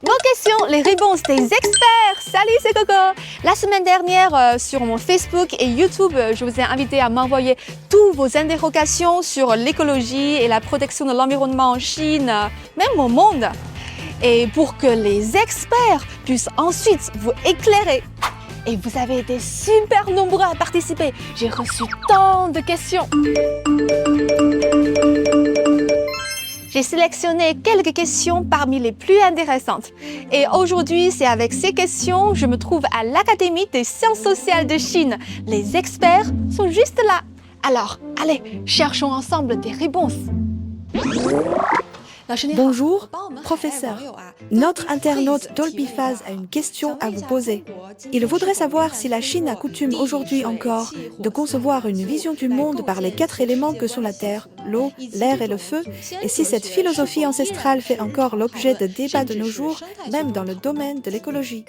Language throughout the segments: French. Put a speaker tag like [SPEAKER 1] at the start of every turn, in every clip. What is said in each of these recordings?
[SPEAKER 1] Nos questions, les réponses des experts. Salut, c'est Coco. La semaine dernière, sur mon Facebook et YouTube, je vous ai invité à m'envoyer toutes vos interrogations sur l'écologie et la protection de l'environnement en Chine, même au monde. Et pour que les experts puissent ensuite vous éclairer. Et vous avez été super nombreux à participer. J'ai reçu tant de questions. J'ai sélectionné quelques questions parmi les plus intéressantes. Et aujourd'hui, c'est avec ces questions, je me trouve à l'Académie des sciences sociales de Chine. Les experts sont juste là. Alors, allez, cherchons ensemble des réponses.
[SPEAKER 2] Bonjour, professeur. Notre internaute Dolbyphase a une question à vous poser. Il voudrait savoir si la Chine a coutume aujourd'hui encore de concevoir une vision du monde par les 4 éléments que sont la terre, l'eau, l'air et le feu, et si cette philosophie ancestrale fait encore l'objet de débats de nos jours, même dans le domaine de l'écologie.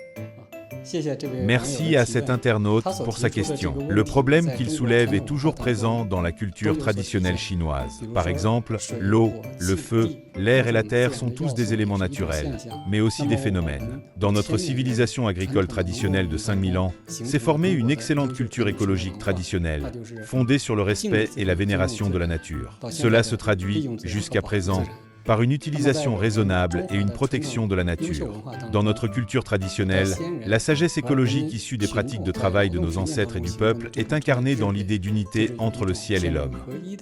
[SPEAKER 3] Merci à cet internaute pour sa question. Le problème qu'il soulève est toujours présent dans la culture traditionnelle chinoise. Par exemple, l'eau, le feu, l'air et la terre sont tous des éléments naturels, mais aussi des phénomènes. Dans notre civilisation agricole traditionnelle de 5000 ans, s'est formée une excellente culture écologique traditionnelle, fondée sur le respect et la vénération de la nature. Cela se traduit, jusqu'à présent, par une utilisation raisonnable et une protection de la nature. Dans notre culture traditionnelle, la sagesse écologique issue des pratiques de travail de nos ancêtres et du peuple est incarnée dans l'idée d'unité entre le ciel et l'homme.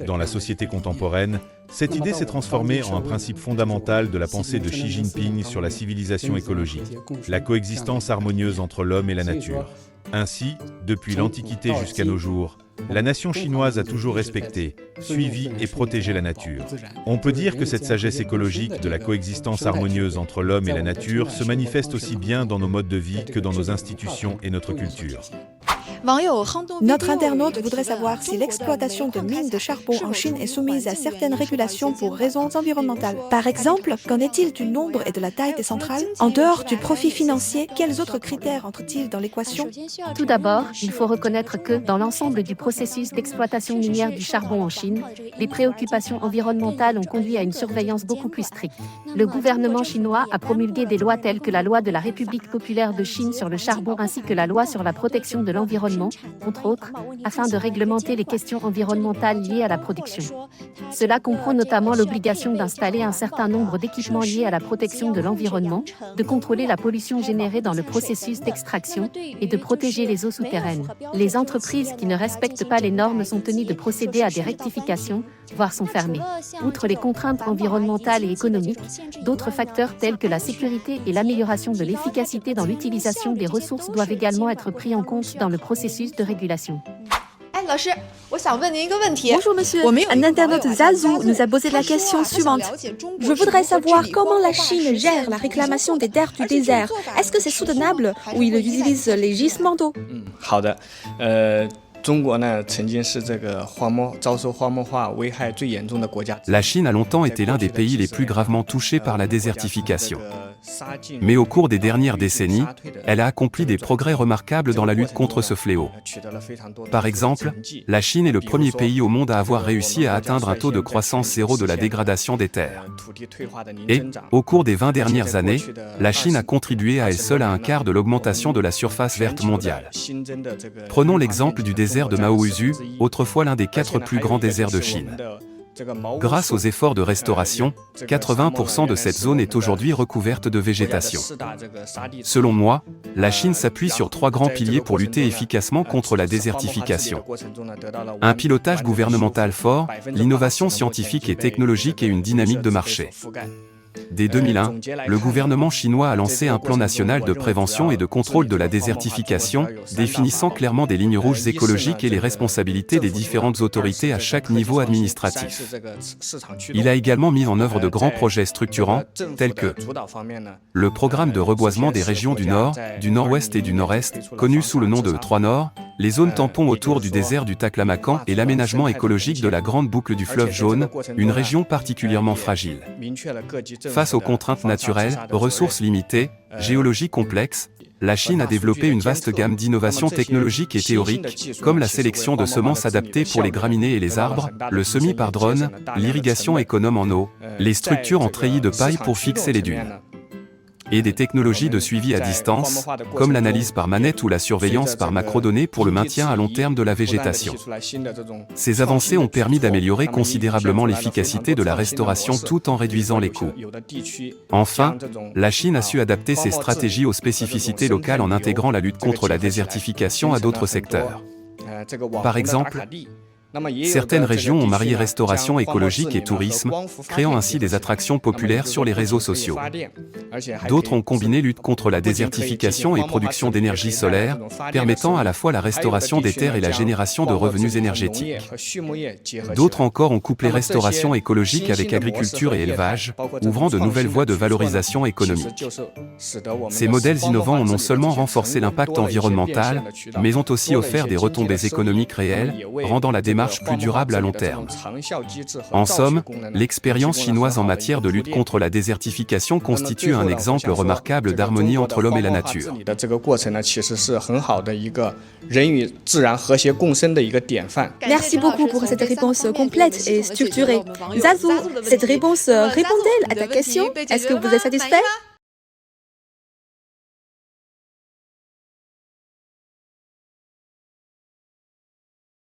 [SPEAKER 3] Dans la société contemporaine, cette idée s'est transformée en un principe fondamental de la pensée de Xi Jinping sur la civilisation écologique, la coexistence harmonieuse entre l'homme et la nature. Ainsi, depuis l'Antiquité jusqu'à nos jours, la nation chinoise a toujours respecté, suivi et protégé la nature. On peut dire que cette sagesse écologique de la coexistence harmonieuse entre l'homme et la nature se manifeste aussi bien dans nos modes de vie que dans nos institutions et notre culture.
[SPEAKER 2] Notre internaute voudrait savoir si l'exploitation de mines de charbon en Chine est soumise à certaines régulations pour raisons environnementales. Par exemple, qu'en est-il du nombre et de la taille des centrales? En dehors du profit financier, quels autres critères entrent-ils dans l'équation?
[SPEAKER 4] Tout d'abord, il faut reconnaître que, dans l'ensemble du processus d'exploitation minière du charbon en Chine, les préoccupations environnementales ont conduit à une surveillance beaucoup plus stricte. Le gouvernement chinois a promulgué des lois telles que la loi de la République populaire de Chine sur le charbon ainsi que la loi sur la protection de l'environnement, entre autres, afin de réglementer les questions environnementales liées à la production. Cela comprend notamment l'obligation d'installer un certain nombre d'équipements liés à la protection de l'environnement, de contrôler la pollution générée dans le processus d'extraction et de protéger les eaux souterraines. Les entreprises qui ne respectent pas les normes sont tenues de procéder à des rectifications, voire sont fermées. Outre les contraintes environnementales et économiques, d'autres facteurs tels que la sécurité et l'amélioration de l'efficacité dans l'utilisation des ressources doivent également être pris en compte dans le processus de régulation.
[SPEAKER 2] Bonjour monsieur, un internaute Zazou nous a posé la question suivante. Je voudrais savoir comment la Chine gère la réclamation des terres du désert. Est-ce que c'est soutenable ou il utilise les gisements d'eau?
[SPEAKER 5] La Chine a longtemps été l'un des pays les plus gravement touchés par la désertification. Mais au cours des dernières décennies, elle a accompli des progrès remarquables dans la lutte contre ce fléau. Par exemple, la Chine est le premier pays au monde à avoir réussi à atteindre un taux de croissance zéro de la dégradation des terres. Et, au cours des 20 dernières années, la Chine a contribué à elle seule à un quart de l'augmentation de la surface verte mondiale. Prenons l'exemple du désert de Maohusü, autrefois l'un des 4 plus grands déserts de Chine. Grâce aux efforts de restauration, 80% de cette zone est aujourd'hui recouverte de végétation. Selon moi, la Chine s'appuie sur 3 grands piliers pour lutter efficacement contre la désertification. Un pilotage gouvernemental fort, l'innovation scientifique et technologique et une dynamique de marché. Dès 2001, le gouvernement chinois a lancé un plan national de prévention et de contrôle de la désertification, définissant clairement des lignes rouges écologiques et les responsabilités des différentes autorités à chaque niveau administratif. Il a également mis en œuvre de grands projets structurants, tels que le programme de reboisement des régions du Nord, du Nord-Ouest et du Nord-Est, connu sous le nom de 3 Nord, les zones tampons autour du désert du Taklamakan et l'aménagement écologique de la grande boucle du fleuve Jaune, une région particulièrement fragile. Face aux contraintes naturelles, ressources limitées, géologie complexe, la Chine a développé une vaste gamme d'innovations technologiques et théoriques, comme la sélection de semences adaptées pour les graminées et les arbres, le semis par drone, l'irrigation économe en eau, les structures en treillis de paille pour fixer les dunes. et des technologies de suivi à distance, comme l'analyse par manette ou la surveillance par macrodonnées pour le maintien à long terme de la végétation. Ces avancées ont permis d'améliorer considérablement l'efficacité de la restauration tout en réduisant les coûts. Enfin, la Chine a su adapter ses stratégies aux spécificités locales en intégrant la lutte contre la désertification à d'autres secteurs. Par exemple, certaines régions ont marié restauration écologique et tourisme, créant ainsi des attractions populaires sur les réseaux sociaux. D'autres ont combiné lutte contre la désertification et production d'énergie solaire, permettant à la fois la restauration des terres et la génération de revenus énergétiques. D'autres encore ont couplé restauration écologique avec agriculture et élevage, ouvrant de nouvelles voies de valorisation économique. Ces modèles innovants ont non seulement renforcé l'impact environnemental, mais ont aussi offert des retombées économiques réelles, rendant la démarche plus durable à long terme. En somme, l'expérience chinoise en matière de lutte contre la désertification constitue un exemple remarquable d'harmonie entre l'homme et la nature.
[SPEAKER 1] Merci beaucoup pour cette réponse complète et structurée. Zazou, cette réponse répond-elle à ta question? Est-ce que vous êtes satisfait?